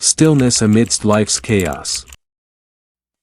Stillness amidst life's chaos.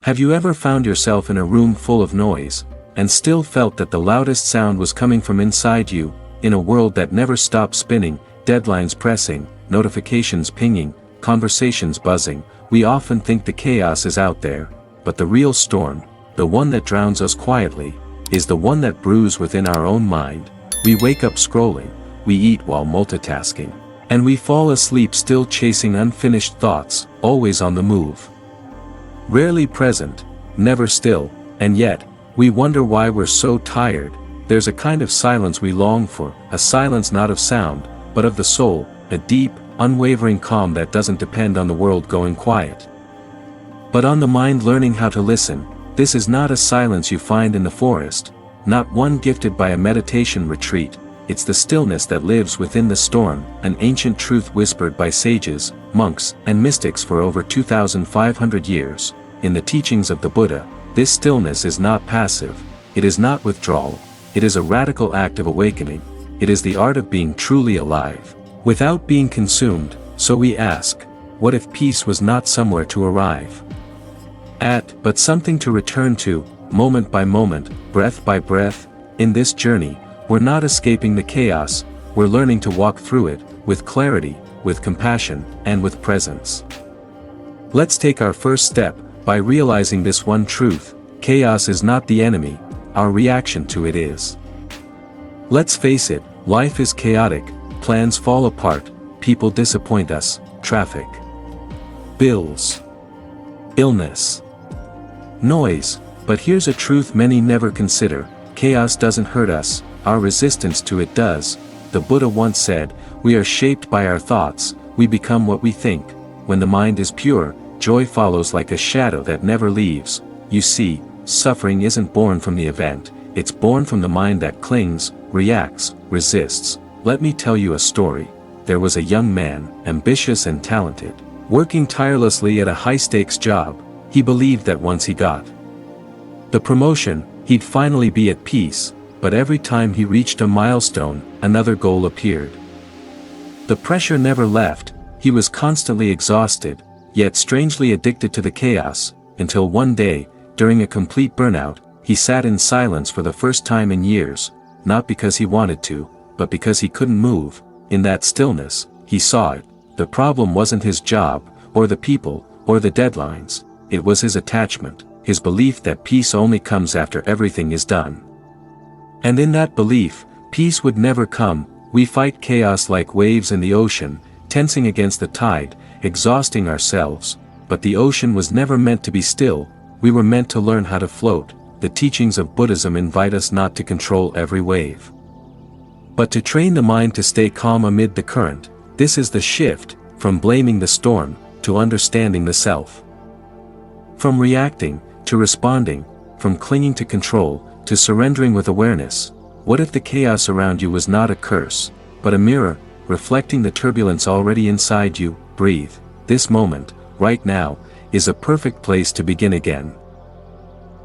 Have you ever found yourself in a room full of noise, and still felt that the loudest sound was coming from inside you, in a world that never stopped spinning, deadlines pressing, notifications pinging, conversations buzzing? We often think the chaos is out there, but the real storm, the one that drowns us quietly, is the one that brews within our own mind. We wake up scrolling, we eat while multitasking, and we fall asleep still chasing unfinished thoughts, always on the move. Rarely present, never still, and yet, we wonder why we're so tired. There's a kind of silence we long for, a silence not of sound, but of the soul, a deep, unwavering calm that doesn't depend on the world going quiet, but on the mind learning how to listen. This is not a silence you find in the forest, not one gifted by a meditation retreat. It's the stillness that lives within the storm, an ancient truth whispered by sages, monks, and mystics for over 2,500 years. In the teachings of the Buddha, this stillness is not passive, it is not withdrawal, it is a radical act of awakening, it is the art of being truly alive, without being consumed. So we ask, what if peace was not somewhere to arrive at, but something to return to, moment by moment, breath by breath? In this journey, we're not escaping the chaos, we're learning to walk through it, with clarity, with compassion, and with presence. Let's take our first step, by realizing this one truth: chaos is not the enemy, our reaction to it is. Let's face it, life is chaotic, plans fall apart, people disappoint us, traffic, bills, illness, noise. But here's a truth many never consider: chaos doesn't hurt us, our resistance to it does. The Buddha once said, we are shaped by our thoughts, we become what we think. When the mind is pure, joy follows like a shadow that never leaves. You see, suffering isn't born from the event, it's born from the mind that clings, reacts, resists. Let me tell you a story. There was a young man, ambitious and talented, working tirelessly at a high-stakes job. He believed that once he got the promotion, he'd finally be at peace. But every time he reached a milestone, another goal appeared. The pressure never left, he was constantly exhausted, yet strangely addicted to the chaos, until one day, during a complete burnout, he sat in silence for the first time in years, not because he wanted to, but because he couldn't move. In that stillness, he saw it. The problem wasn't his job, or the people, or the deadlines. It was his attachment, his belief that peace only comes after everything is done. And in that belief, peace would never come. We fight chaos like waves in the ocean, tensing against the tide, exhausting ourselves. But the ocean was never meant to be still, we were meant to learn how to float. The teachings of Buddhism invite us not to control every wave, but to train the mind to stay calm amid the current. This is the shift, from blaming the storm, to understanding the self. From reacting, to responding, from clinging to control, to surrendering with awareness. What if the chaos around you was not a curse, but a mirror, reflecting the turbulence already inside you? Breathe. This moment, right now, is a perfect place to begin again.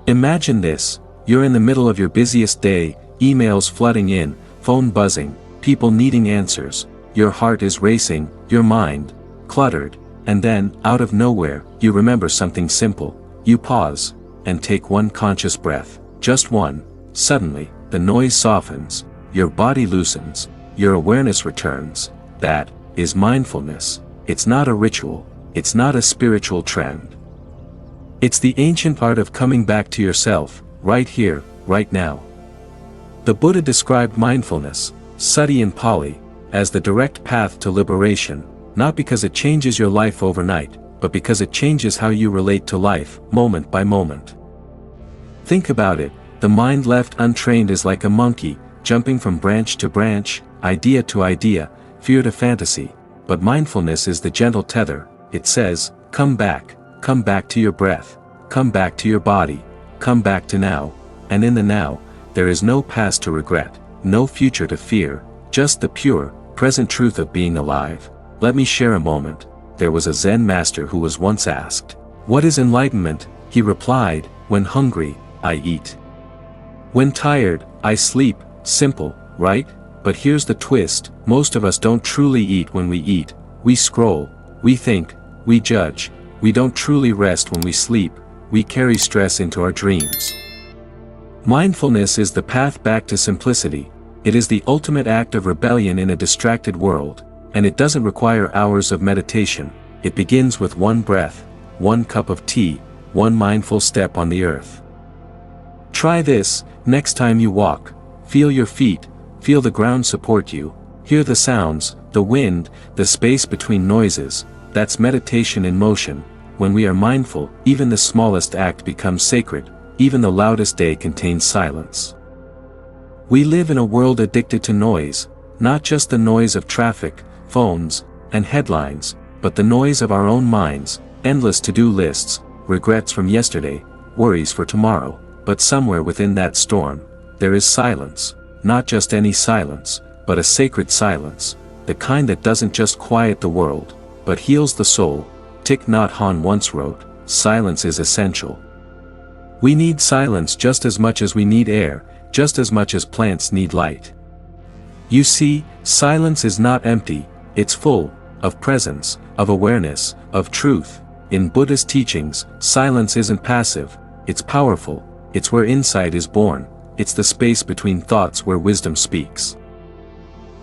Imagine this: you're in the middle of your busiest day, emails flooding in, phone buzzing, people needing answers, your heart is racing, your mind cluttered, and then, out of nowhere, you remember something simple. You pause, and take one conscious breath. Just one. Suddenly, the noise softens, your body loosens, your awareness returns. That is mindfulness. It's not a ritual, it's not a spiritual trend. It's the ancient art of coming back to yourself, right here, right now. The Buddha described mindfulness, sati in Pali, as the direct path to liberation, not because it changes your life overnight, but because it changes how you relate to life, moment by moment. Think about it, the mind left untrained is like a monkey, jumping from branch to branch, idea to idea, fear to fantasy. But mindfulness is the gentle tether. It says, come back to your breath, come back to your body, come back to now. And in the now, there is no past to regret, no future to fear, just the pure, present truth of being alive. Let me share a moment. There was a Zen master who was once asked, what is enlightenment? He replied, when hungry, I eat. When tired, I sleep. Simple, right? But here's the twist: most of us don't truly eat when we eat. We scroll, we think, we judge, we don't truly rest when we sleep, we carry stress into our dreams. Mindfulness is the path back to simplicity. It is the ultimate act of rebellion in a distracted world, and it doesn't require hours of meditation. It begins with one breath, one cup of tea, one mindful step on the earth. Try this, next time you walk. Feel your feet, feel the ground support you, hear the sounds, the wind, the space between noises. That's meditation in motion. When we are mindful, even the smallest act becomes sacred, even the loudest day contains silence. We live in a world addicted to noise, not just the noise of traffic, phones, and headlines, but the noise of our own minds, endless to-do lists, regrets from yesterday, worries for tomorrow. But somewhere within that storm, there is silence, not just any silence, but a sacred silence, the kind that doesn't just quiet the world, but heals the soul. Thich Nhat Hanh once wrote, "Silence is essential." We need silence just as much as we need air, just as much as plants need light. You see, silence is not empty, it's full of presence, of awareness, of truth. In Buddhist teachings, silence isn't passive, it's powerful, it's where insight is born, it's the space between thoughts where wisdom speaks.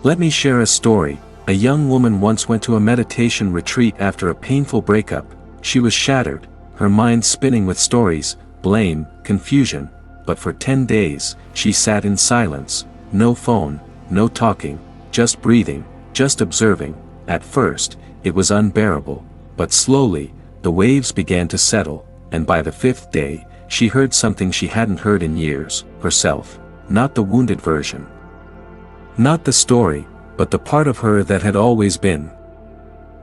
Let me share a story. A young woman once went to a meditation retreat after a painful breakup. She was shattered, her mind spinning with stories, blame, confusion. But for 10 days, she sat in silence, no phone, no talking, just breathing, just observing. At first, it was unbearable, but slowly, the waves began to settle, and by the 5th day, she heard something she hadn't heard in years, herself, not the wounded version. Not the story, but the part of her that had always been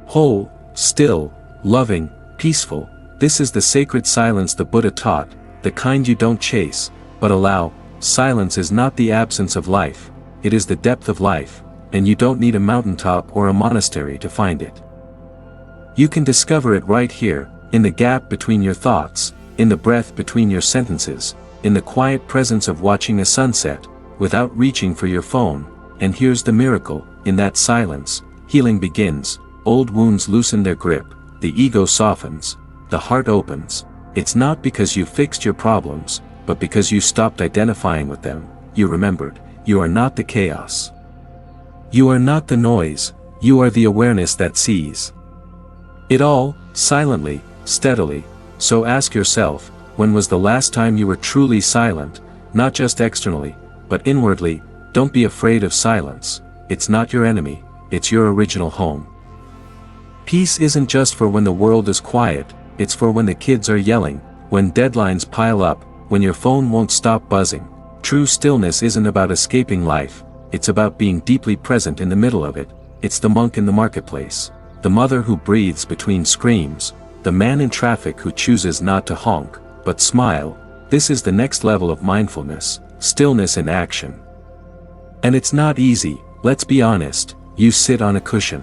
whole, still, loving, peaceful. This is the sacred silence the Buddha taught, the kind you don't chase, but allow. Silence is not the absence of life, it is the depth of life, and you don't need a mountaintop or a monastery to find it. You can discover it right here, in the gap between your thoughts, in the breath between your sentences, in the quiet presence of watching a sunset, without reaching for your phone. And here's the miracle, in that silence, healing begins, old wounds loosen their grip, the ego softens, the heart opens. It's not because you fixed your problems, but because you stopped identifying with them. You remembered, you are not the chaos. You are not the noise, you are the awareness that sees it all, silently, steadily. So ask yourself, when was the last time you were truly silent, not just externally, but inwardly? Don't be afraid of silence, it's not your enemy, it's your original home. Peace isn't just for when the world is quiet, it's for when the kids are yelling, when deadlines pile up, when your phone won't stop buzzing. True stillness isn't about escaping life, it's about being deeply present in the middle of it. It's the monk in the marketplace, the mother who breathes between screams, the man in traffic who chooses not to honk, but smile. This is the next level of mindfulness, stillness in action. And it's not easy, let's be honest. You sit on a cushion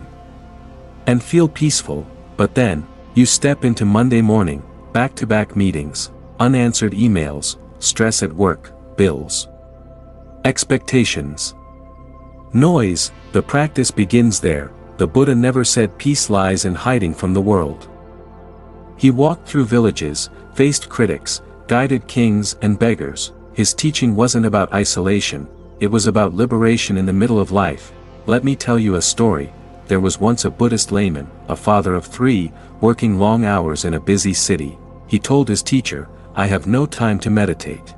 and feel peaceful, but then, you step into Monday morning, back-to-back meetings, unanswered emails, stress at work, bills, expectations, noise. The practice begins there. The Buddha never said peace lies in hiding from the world. He walked through villages, faced critics, guided kings and beggars. His teaching wasn't about isolation, it was about liberation in the middle of life. Let me tell you a story. There was once a Buddhist layman, a father of 3, working long hours in a busy city. He told his teacher, "I have no time to meditate.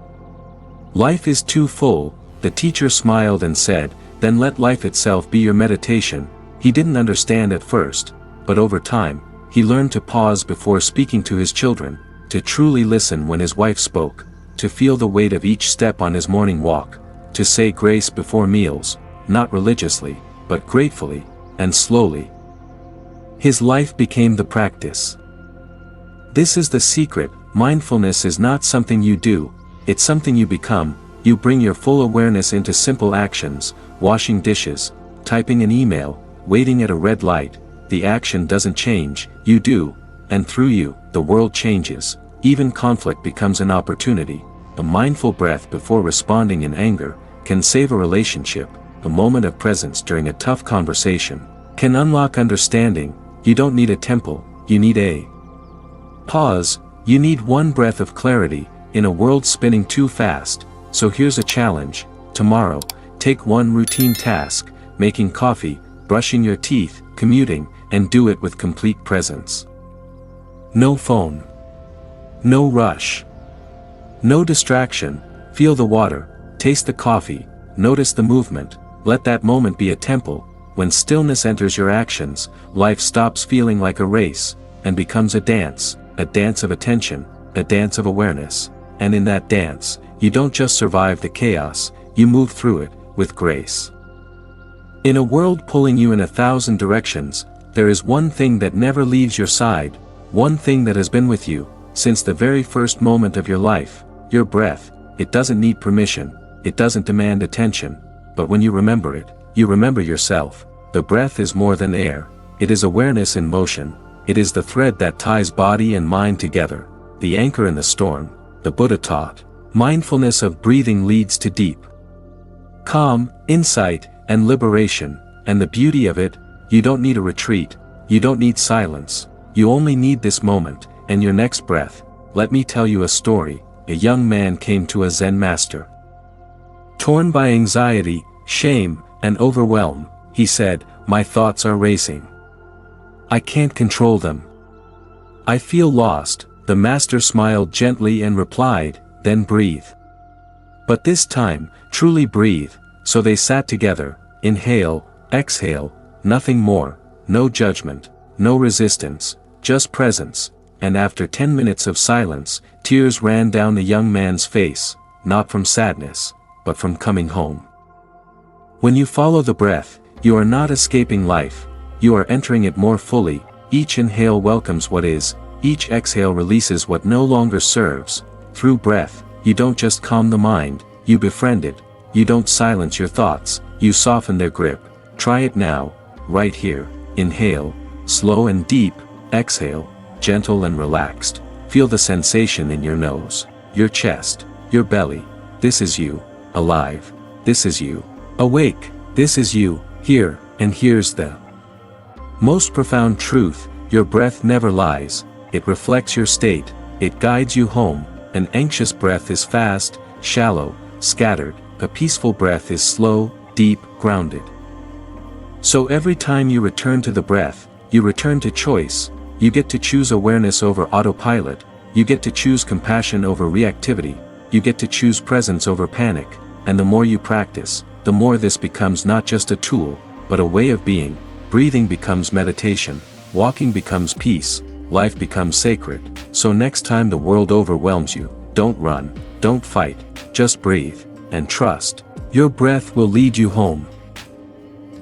Life is too full." The teacher smiled and said, "Then let life itself be your meditation." He didn't understand at first, but over time, he learned to pause before speaking to his children, to truly listen when his wife spoke, to feel the weight of each step on his morning walk, to say grace before meals, not religiously, but gratefully, and slowly. His life became the practice. This is the secret. Mindfulness is not something you do, it's something you become. You bring your full awareness into simple actions, washing dishes, typing an email, waiting at a red light. The action doesn't change, you do, and through you, the world changes. Even conflict becomes an opportunity. A mindful breath before responding in anger can save a relationship. A moment of presence during a tough conversation can unlock understanding. You don't need a temple, you need a pause, you need one breath of clarity, in a world spinning too fast. So here's a challenge: tomorrow, take one routine task, making coffee, brushing your teeth, commuting, and do it with complete presence. No phone. No rush. No distraction. Feel the water, taste the coffee, notice the movement. Let that moment be a temple. When stillness enters your actions, life stops feeling like a race, and becomes a dance of attention, a dance of awareness. And in that dance, you don't just survive the chaos, you move through it, with grace. In a world pulling you in 1,000 directions, there is one thing that never leaves your side, one thing that has been with you, since the very first moment of your life, your breath. It doesn't need permission, it doesn't demand attention, but when you remember it, you remember yourself. The breath is more than air, it is awareness in motion, it is the thread that ties body and mind together, the anchor in the storm. The Buddha taught, mindfulness of breathing leads to deep calm, insight, and liberation, and the beauty of it, you don't need a retreat, you don't need silence, you only need this moment, and your next breath. Let me tell you a story. A young man came to a Zen master. Torn by anxiety, shame, and overwhelm, he said, "My thoughts are racing. I can't control them. I feel lost." The master smiled gently and replied, "Then breathe. But this time, truly breathe." So they sat together, inhale, exhale, nothing more, no judgment, no resistance, just presence. And after 10 minutes of silence, tears ran down the young man's face, not from sadness, but from coming home. When you follow the breath, you are not escaping life, you are entering it more fully. Each inhale welcomes what is, each exhale releases what no longer serves. Through breath, you don't just calm the mind, you befriend it. You don't silence your thoughts, you soften their grip. Try it now, right here. Inhale, slow and deep, exhale, gentle and relaxed. Feel the sensation in your nose, your chest, your belly. This is you, alive. This is you, awake. This is you, here. And here's the most profound truth: your breath never lies. It reflects your state, it guides you home. An anxious breath is fast, shallow, scattered. A peaceful breath is slow, deep, grounded. So every time you return to the breath, you return to choice. You get to choose awareness over autopilot, you get to choose compassion over reactivity, you get to choose presence over panic. And the more you practice, the more this becomes not just a tool, but a way of being. Breathing becomes meditation, walking becomes peace, life becomes sacred. So next time the world overwhelms you, don't run, don't fight, just breathe, and trust. Your breath will lead you home.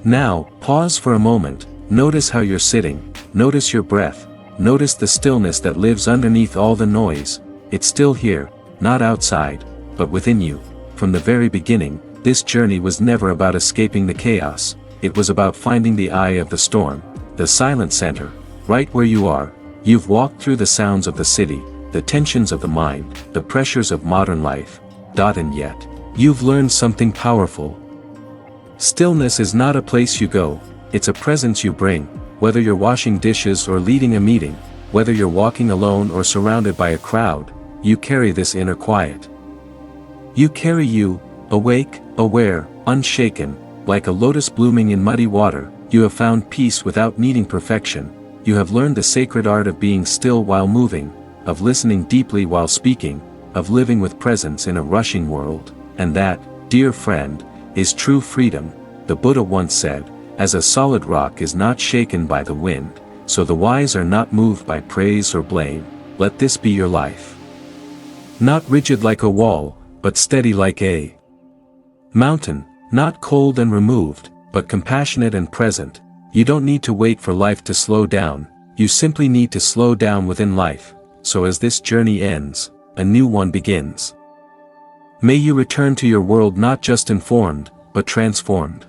Now, pause for a moment, notice how you're sitting, notice your breath, notice the stillness that lives underneath all the noise. It's still here, not outside, but within you. From the very beginning, this journey was never about escaping the chaos, it was about finding the eye of the storm, the silent center, right where you are. You've walked through the sounds of the city, the tensions of the mind, the pressures of modern life. And yet, you've learned something powerful. Stillness is not a place you go, it's a presence you bring. Whether you're washing dishes or leading a meeting, whether you're walking alone or surrounded by a crowd, you carry this inner quiet. You carry you, awake, aware, unshaken, like a lotus blooming in muddy water. You have found peace without needing perfection. You have learned the sacred art of being still while moving, of listening deeply while speaking, of living with presence in a rushing world. And that, dear friend, is true freedom. The Buddha once said, "As a solid rock is not shaken by the wind, so the wise are not moved by praise or blame." Let this be your life. Not rigid like a wall, but steady like a mountain, not cold and removed, but compassionate and present. You don't need to wait for life to slow down, you simply need to slow down within life. So as this journey ends, a new one begins. May you return to your world not just informed, but transformed.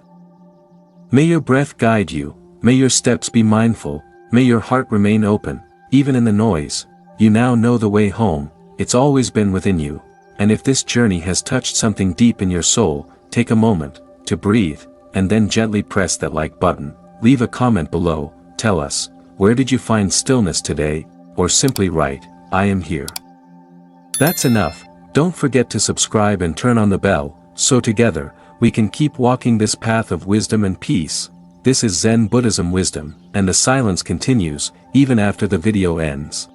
May your breath guide you, may your steps be mindful, may your heart remain open, even in the noise. You now know the way home, it's always been within you. And if this journey has touched something deep in your soul, take a moment to breathe, and then gently press that like button. Leave a comment below, tell us, where did you find stillness today, or simply write, I am here. That's enough. Don't forget to subscribe and turn on the bell, so together, we can keep walking this path of wisdom and peace. This is Zen Buddhism wisdom, and the silence continues, even after the video ends.